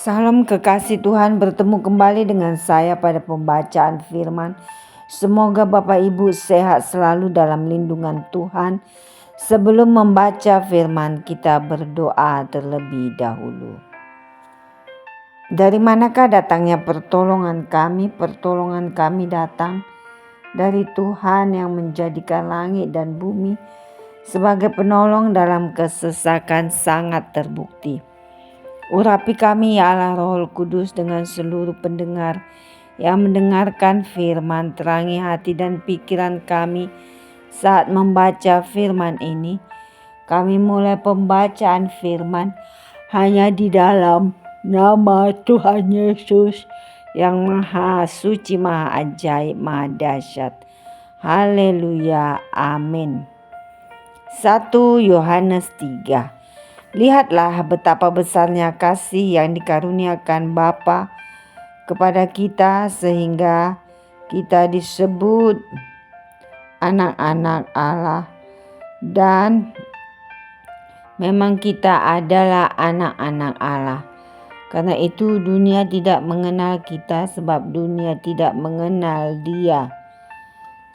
Salam kekasih Tuhan, bertemu kembali dengan saya pada pembacaan firman. Semoga Bapak Ibu sehat selalu dalam lindungan Tuhan. Sebelum membaca firman, kita berdoa terlebih dahulu. Dari manakah datangnya pertolongan kami? Pertolongan kami datang dari Tuhan yang menjadikan langit dan bumi sebagai penolong dalam kesesakan sangat terbukti. Urapi kami ya Allah Roh Kudus dengan seluruh pendengar yang mendengarkan firman, terangi hati dan pikiran kami saat membaca firman ini. Kami mulai pembacaan firman hanya di dalam nama Tuhan Yesus yang Maha Suci, Maha Ajaib, Maha Dahsyat. Haleluya, amin. 1 Yohanes 3. Lihatlah betapa besarnya kasih yang dikaruniakan Bapa kepada kita sehingga kita disebut anak-anak Allah, dan memang kita adalah anak-anak Allah. Karena itu dunia tidak mengenal kita sebab dunia tidak mengenal Dia.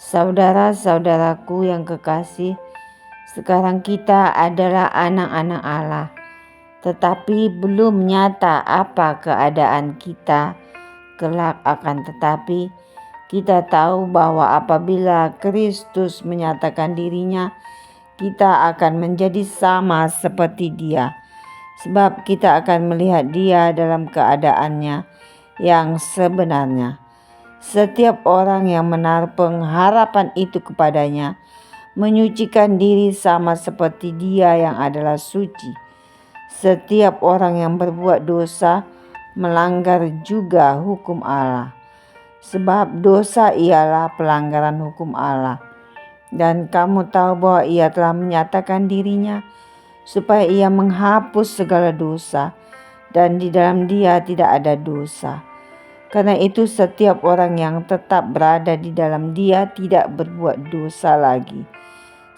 Saudara-saudaraku yang kekasih, sekarang kita adalah anak-anak Allah, tetapi belum nyata apa keadaan kita kelak akan, tetapi kita tahu bahwa apabila Kristus menyatakan dirinya, kita akan menjadi sama seperti Dia, sebab kita akan melihat Dia dalam keadaannya yang sebenarnya. Setiap orang yang menaruh pengharapan itu kepadanya menyucikan diri sama seperti Dia yang adalah suci. Setiap orang yang berbuat dosa melanggar juga hukum Allah, sebab dosa ialah pelanggaran hukum Allah. Dan kamu tahu bahwa Ia telah menyatakan dirinya supaya Ia menghapus segala dosa, dan di dalam Dia tidak ada dosa. Karena itu setiap orang yang tetap berada di dalam Dia tidak berbuat dosa lagi.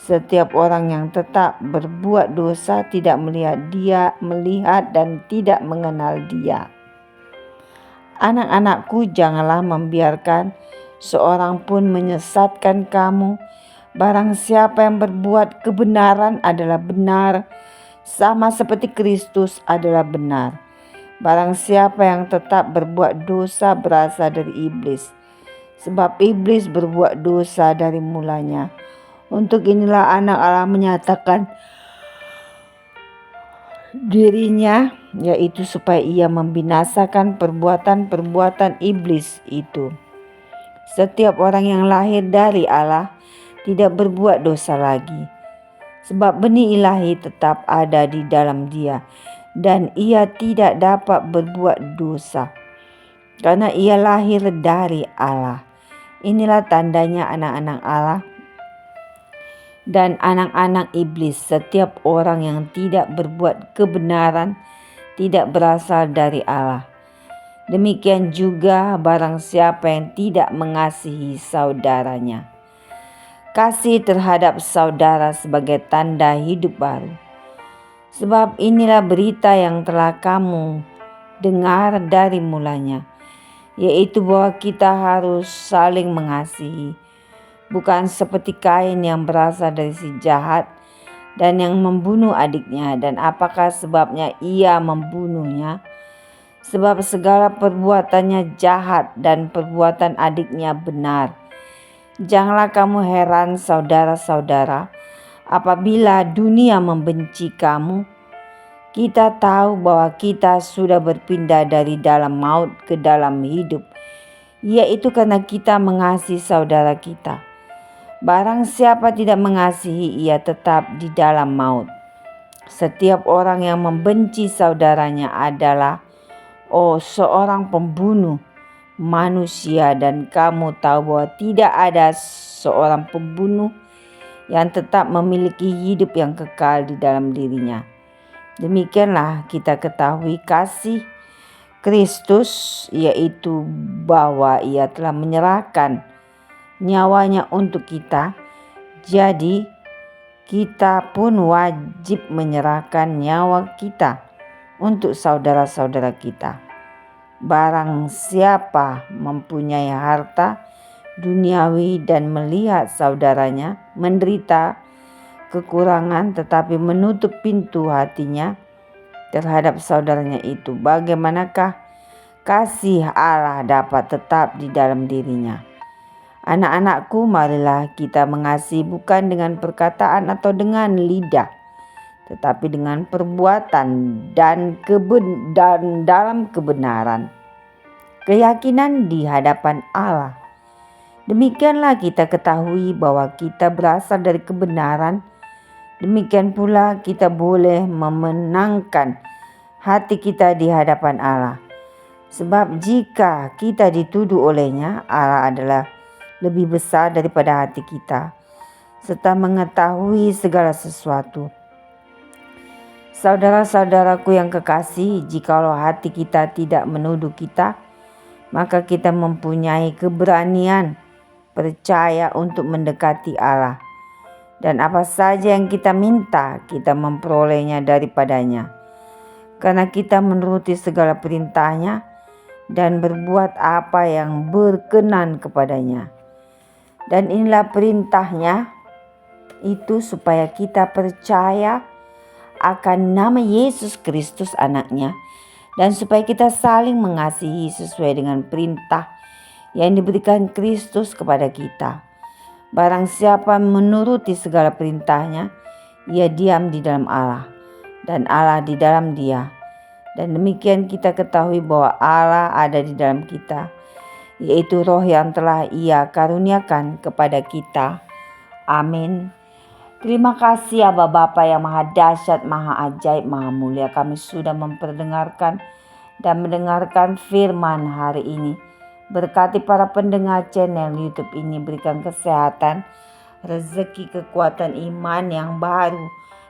Setiap orang yang tetap berbuat dosa tidak melihat dan tidak mengenal Dia. Anak-anakku, janganlah membiarkan seorang pun menyesatkan kamu. Barang siapa yang berbuat kebenaran adalah benar, sama seperti Kristus adalah benar. Barang siapa yang tetap berbuat dosa berasal dari iblis, sebab iblis berbuat dosa dari mulanya. Untuk inilah anak Allah menyatakan dirinya, yaitu supaya Ia membinasakan perbuatan-perbuatan iblis itu. Setiap orang yang lahir dari Allah tidak berbuat dosa lagi, sebab benih ilahi tetap ada di dalam dia, dan ia tidak dapat berbuat dosa, karena ia lahir dari Allah. Inilah tandanya anak-anak Allah dan anak-anak iblis. Setiap orang yang tidak berbuat kebenaran tidak berasal dari Allah. Demikian juga barang siapa yang tidak mengasihi saudaranya. Kasih terhadap saudara sebagai tanda hidup baru. Sebab inilah berita yang telah kamu dengar dari mulanya, yaitu bahwa kita harus saling mengasihi. Bukan seperti Kain yang berasal dari si jahat dan yang membunuh adiknya. Dan apakah sebabnya ia membunuhnya? Sebab segala perbuatannya jahat dan perbuatan adiknya benar. Janganlah kamu heran, saudara-saudara, apabila dunia membenci kamu. Kita tahu bahwa kita sudah berpindah dari dalam maut ke dalam hidup, yaitu karena kita mengasihi saudara kita. Barang siapa tidak mengasihi, ia tetap di dalam maut. Setiap orang yang membenci saudaranya adalah seorang pembunuh manusia, dan kamu tahu bahwa tidak ada seorang pembunuh yang tetap memiliki hidup yang kekal di dalam dirinya. Demikianlah kita ketahui kasih Kristus, yaitu bahwa Ia telah menyerahkan nyawanya untuk kita. Jadi kita pun wajib menyerahkan nyawa kita untuk saudara-saudara kita. Barang siapa mempunyai harta duniawi dan melihat saudaranya menderita kekurangan tetapi menutup pintu hatinya terhadap saudaranya itu, bagaimanakah kasih Allah dapat tetap di dalam dirinya? Anak-anakku, marilah kita mengasihi bukan dengan perkataan atau dengan lidah, tetapi dengan perbuatan dan dalam kebenaran, keyakinan di hadapan Allah. Demikianlah kita ketahui bahwa kita berasal dari kebenaran. Demikian pula kita boleh memenangkan hati kita di hadapan Allah. Sebab jika kita dituduh olehnya, Allah adalah lebih besar daripada hati kita, serta mengetahui segala sesuatu. Saudara-saudaraku yang kekasih, jikalau hati kita tidak menuduh kita, maka kita mempunyai keberanian percaya untuk mendekati Allah. Dan apa saja yang kita minta, kita memperolehnya daripadanya. Karena kita menuruti segala perintahnya dan berbuat apa yang berkenan kepadanya. Dan inilah perintahnya, itu supaya kita percaya akan nama Yesus Kristus anaknya, dan supaya kita saling mengasihi sesuai dengan perintah yang diberikan Kristus kepada kita. Barang siapa menuruti segala perintahnya, ia diam di dalam Allah, dan Allah di dalam dia. Dan demikian kita ketahui bahwa Allah ada di dalam kita, yaitu Roh yang telah Ia karuniakan kepada kita. Amin. Terima kasih Aba Bapa yang maha dahsyat, maha ajaib, maha mulia. Kami sudah memperdengarkan dan mendengarkan firman hari ini. Berkati para pendengar channel YouTube ini, berikan kesehatan, rezeki, kekuatan iman yang baru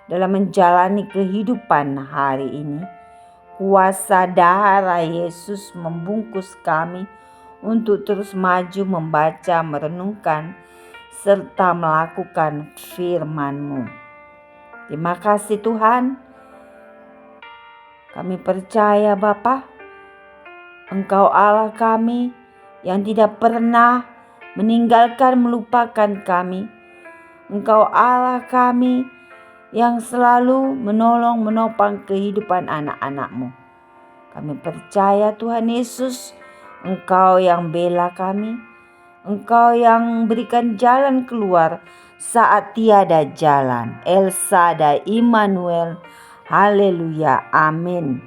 dalam menjalani kehidupan hari ini. Kuasa darah Yesus membungkus kami untuk terus maju membaca, merenungkan, serta melakukan firman-Mu. Terima kasih Tuhan. Kami percaya Bapa, Engkau Allah kami yang tidak pernah meninggalkan, melupakan kami. Engkau Allah kami yang selalu menolong, menopang kehidupan anak-anak-Mu. Kami percaya Tuhan Yesus, Engkau yang bela kami. Engkau yang berikan jalan keluar saat tiada jalan. El Shaddai, Immanuel, haleluya, amin.